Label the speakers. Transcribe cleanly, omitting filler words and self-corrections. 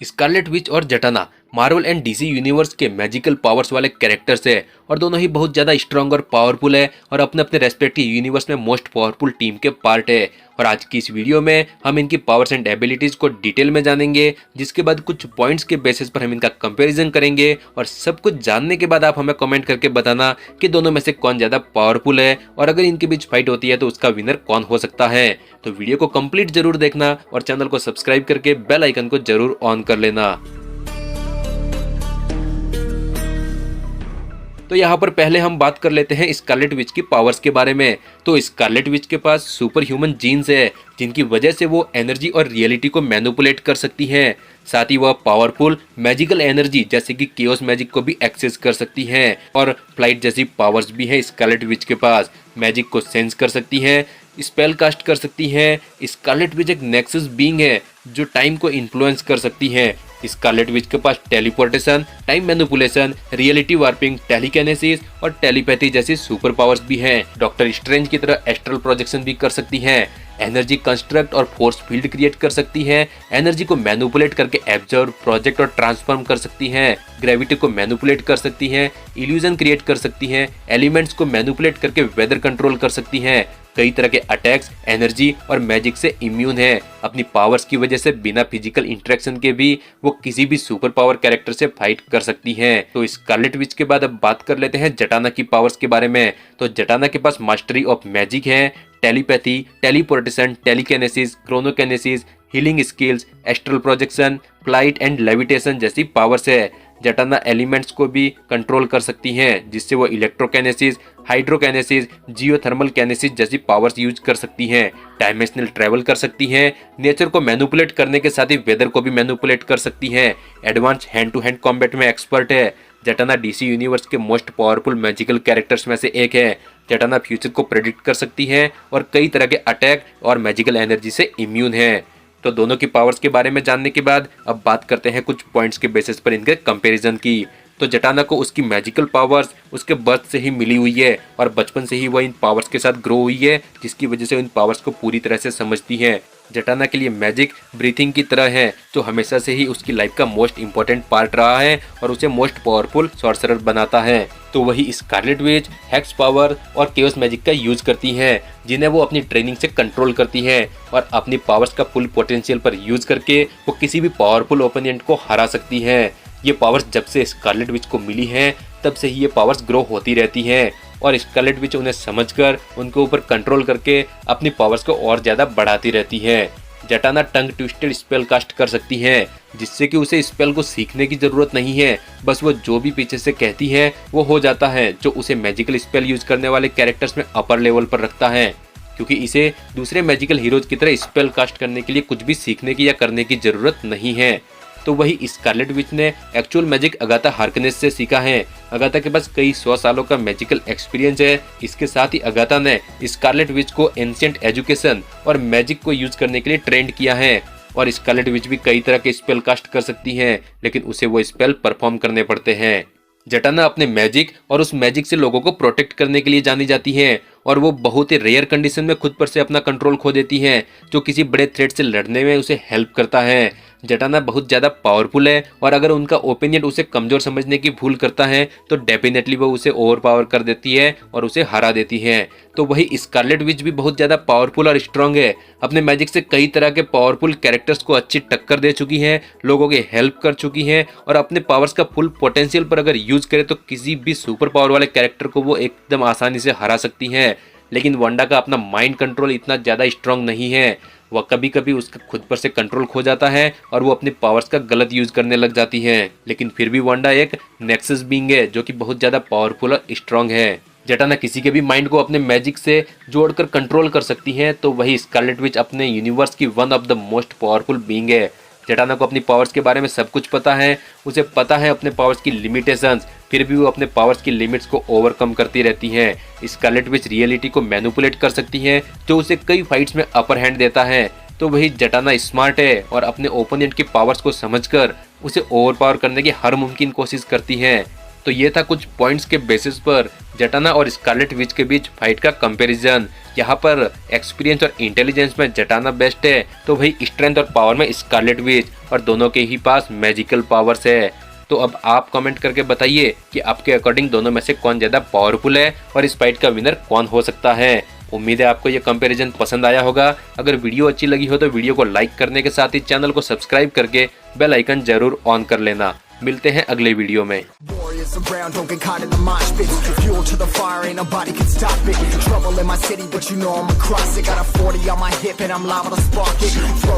Speaker 1: Scarlet Witch और Jatana Marvel and DC universe के magical powers वाले कैरेक्टर्स है और दोनों ही बहुत ज्यादा स्ट्रांग और पावरफुल है और अपने अपने रेस्पेक्टिव यूनिवर्स में मोस्ट पावरफुल टीम के पार्ट है। और आज की इस वीडियो में हम इनकी पावर्स एंड एबिलिटीज को डिटेल में जानेंगे, जिसके बाद कुछ पॉइंट्स के बेसिस पर हम इनका कंपैरिजन करेंगे और सब कुछ जानने के बाद आप हमें कमेंट करके बताना कि दोनों में से कौन ज्यादा पावरफुल है और अगर इनके बीच फाइट होती है तो उसका विनर कौन हो सकता है। तो वीडियो को कंप्लीट जरूर देखना और चैनल को सब्सक्राइब करके बेल आइकन को जरूर ऑन कर लेना। तो यहाँ पर पहले हम बात कर लेते हैं स्कारलेट विच की पावर्स के बारे में। तो स्कारलेट विच के पास सुपर ह्यूमन जीन्स है, जिनकी वजह से वो एनर्जी और रियलिटी को मैनिपुलेट कर सकती है। साथ ही वह पावरफुल मैजिकल एनर्जी जैसे कि केओस मैजिक को भी एक्सेस कर सकती है और फ्लाइट जैसी पावर्स भी है स्कारलेट विच के पास। मैजिक को सेंस कर सकती है, स्पेल कास्ट कर सकती है। स्कारलेट विच एक नेक्सस बीइंग है जो टाइम को इन्फ्लुएंस कर सकती है। स्कारलेट विच के पास teleportation, time manipulation, reality warping, telekinesis और टेलीपैथी जैसी सुपर पावर्स भी हैं। डॉक्टर स्ट्रेंज की तरह एस्ट्रल प्रोजेक्शन भी कर सकती है। एनर्जी कंस्ट्रक्ट और फोर्स फील्ड क्रिएट कर सकती है। एनर्जी को मैनिपुलेट करके एब्जॉर्ब, प्रोजेक्ट और ट्रांसफॉर्म कर सकती है। ग्रेविटी को मैनिपुलेट कर सकती है। इल्यूजन क्रिएट कर सकती है। एलिमेंट्स को मैनिपुलेट करके वेदर कंट्रोल कर सकती है। कई तरह के अटैक्स, एनर्जी और मैजिक से इम्यून है। अपनी पावर्स की वजह से बिना फिजिकल इंटरेक्शन के भी वो किसी भी सुपर पावर कैरेक्टर से फाइट कर सकती है। तो स्कारलेट विच के बाद अब बात कर लेते हैं जटाना की पावर्स के बारे में। तो जटाना के पास मास्टरी ऑफ मैजिक है, telepathy, teleportation, telekinesis, chronokinesis, healing skills, astral projection, flight and levitation जैसी पावर्स है। जटाना एलिमेंट्स को भी कंट्रोल कर सकती हैं, जिससे वो इलेक्ट्रोकिनेसिस, हाइड्रोकिनेसिस, जियोथर्मल किनेसिस जैसी पावर्स यूज कर सकती हैं। डायमेंशनल ट्रैवल कर सकती हैं। नेचर को मैनिपुलेट करने के साथ ही वेदर को भी मैनिपुलेट कर सकती हैं। Advance hand to hand combat में एक्सपर्ट है। जटाना डीसी यूनिवर्स के मोस्ट पावरफुल मैजिकल कैरेक्टर्स में से एक है। जटाना फ्यूचर को प्रेडिक्ट कर सकती है और कई तरह के अटैक और मैजिकल एनर्जी से इम्यून है। तो दोनों की पावर्स के बारे में जानने के बाद अब बात करते हैं कुछ पॉइंट्स के बेसिस पर इनके कंपैरिजन की। तो जटाना को उसकी मैजिकल पावर्स उसके बर्थ से ही मिली हुई है और बचपन से ही वह इन पावर्स के साथ ग्रो हुई है, जिसकी वजह से इन पावर्स को पूरी तरह से समझती है। जटाना के लिए मैजिक ब्रीथिंग की तरह है, जो हमेशा से ही उसकी लाइफ का मोस्ट इंपॉर्टेंट पार्ट रहा है और उसे मोस्ट पावरफुल सॉर्सरर बनाता है। तो वही स्कारलेट विच हेक्स पावर और केओस मैजिक का यूज करती है, जिन्हें वो अपनी ट्रेनिंग से कंट्रोल करती है और अपनी पावर्स का फुल पोटेंशियल पर यूज करके वो किसी भी पावरफुल ओपोनेंट को हरा सकती है। ये पावर्स जब से स्कारलेट विच को मिली हैं तब से ही ये पावर्स ग्रो होती रहती हैं और स्कारलेट विच उन्हें समझकर उनके ऊपर कंट्रोल करके अपनी पावर्स को और ज़्यादा बढ़ाती रहती है। जटाना टंग ट्विस्टेड स्पेल कास्ट कर सकती है, जिससे कि उसे स्पेल को सीखने की ज़रूरत नहीं है, बस वो जो भी पीछे से कहती है वो हो जाता है, जो उसे मैजिकल स्पेल यूज करने वाले कैरेक्टर्स में अपर लेवल पर रखता है, क्योंकि इसे दूसरे मैजिकल हीरोज की तरह स्पेल कास्ट करने के लिए कुछ भी सीखने की या करने की ज़रूरत नहीं है। तो वही स्कारलेट विच ने एक्चुअल मैजिक अगाथा हार्कनेस से सीखा है। अगाथा के पास कई 100 सालों का मैजिकल एक्सपीरियंस है। इसके साथ ही अगाथा ने स्कारलेट विच को एंशिएंट एजुकेशन और मैजिक को यूज करने के लिए ट्रेंड किया है और स्कारलेट विच भी कई तरह के स्पेल कास्ट कर सकती है, लेकिन उसे वो स्पेल परफॉर्म करने पड़ते हैं। जटाना अपने मैजिक और उस मैजिक से लोगों को प्रोटेक्ट करने के लिए जानी जाती है और वो बहुत ही रेयर कंडीशन में खुद पर से अपना कंट्रोल खो देती है, जो किसी बड़े थ्रेट से लड़ने में उसे हेल्प करता है। जटाना बहुत ज़्यादा पावरफुल है और अगर उनका ओपिनियन उसे कमज़ोर समझने की भूल करता है तो डेफिनेटली वो उसे ओवर पावर कर देती है और उसे हरा देती है। तो वही स्कारलेट विच भी बहुत ज़्यादा पावरफुल और स्ट्रांग है। अपने मैजिक से कई तरह के पावरफुल कैरेक्टर्स को अच्छी टक्कर दे चुकी है, लोगों की हेल्प कर चुकी है और अपने पावर्स का फुल पोटेंशियल पर अगर यूज करे तो किसी भी सुपर पावर वाले कैरेक्टर को वो एकदम आसानी से हरा सकती है। लेकिन वांडा का अपना माइंड कंट्रोल इतना ज़्यादा स्ट्रांग नहीं है, वह कभी कभी उसका खुद पर से कंट्रोल खो जाता है और वो अपनी पावर्स का गलत यूज करने लग जाती है। लेकिन फिर भी वांडा एक नेक्सस बीइंग है जो कि बहुत ज़्यादा पावरफुल और स्ट्रांग है। जटाना किसी के भी माइंड को अपने मैजिक से जोड़कर कंट्रोल कर सकती है, तो वही स्कारलेट विच अपने यूनिवर्स की one of the most powerful being है। जटाना को अपनी पावर्स के बारे में सब कुछ पता है, उसे पता है अपने पावर्स की लिमिटेशंस, फिर भी वो अपने पावर्स की लिमिट्स को ओवरकम करती रहती है। स्कारलेट विच रियलिटी को मैनिपुलेट कर सकती है, जो उसे कई फाइट्स में अपर हैंड देता है। तो वही जटाना स्मार्ट है और अपने ओपोनेंट की पावर्स को समझकर उसे ओवरपावर करने की हर मुमकिन कोशिश करती है। तो ये था कुछ पॉइंट्स के बेसिस पर जटाना और स्कारलेट विच के बीच फाइट का कंपैरिजन। यहाँ पर एक्सपीरियंस और इंटेलिजेंस में जटाना बेस्ट है, तो वही स्ट्रेंथ और पावर में स्कारलेट विच, और दोनों के ही पास मैजिकल पावर्स है। तो अब आप कमेंट करके बताइए कि आपके अकॉर्डिंग दोनों में से कौन ज़्यादा पावरफुल है और इस फाइट का विनर कौन हो सकता है। उम्मीद है आपको ये कंपैरिजन पसंद आया होगा। अगर वीडियो अच्छी लगी हो तो वीडियो को लाइक करने के साथ ही चैनल को सब्सक्राइब करके बेल आइकन जरूर ऑन कर लेना। मिलते हैं अगले वीडियो में।
Speaker 2: Around, don't get caught in the mosh pit. Fuel to the fire, ain't nobody can stop it. Trouble in my city, but you know I'm across it. Got a 40 on my hip and I'm liable to spark it. Throw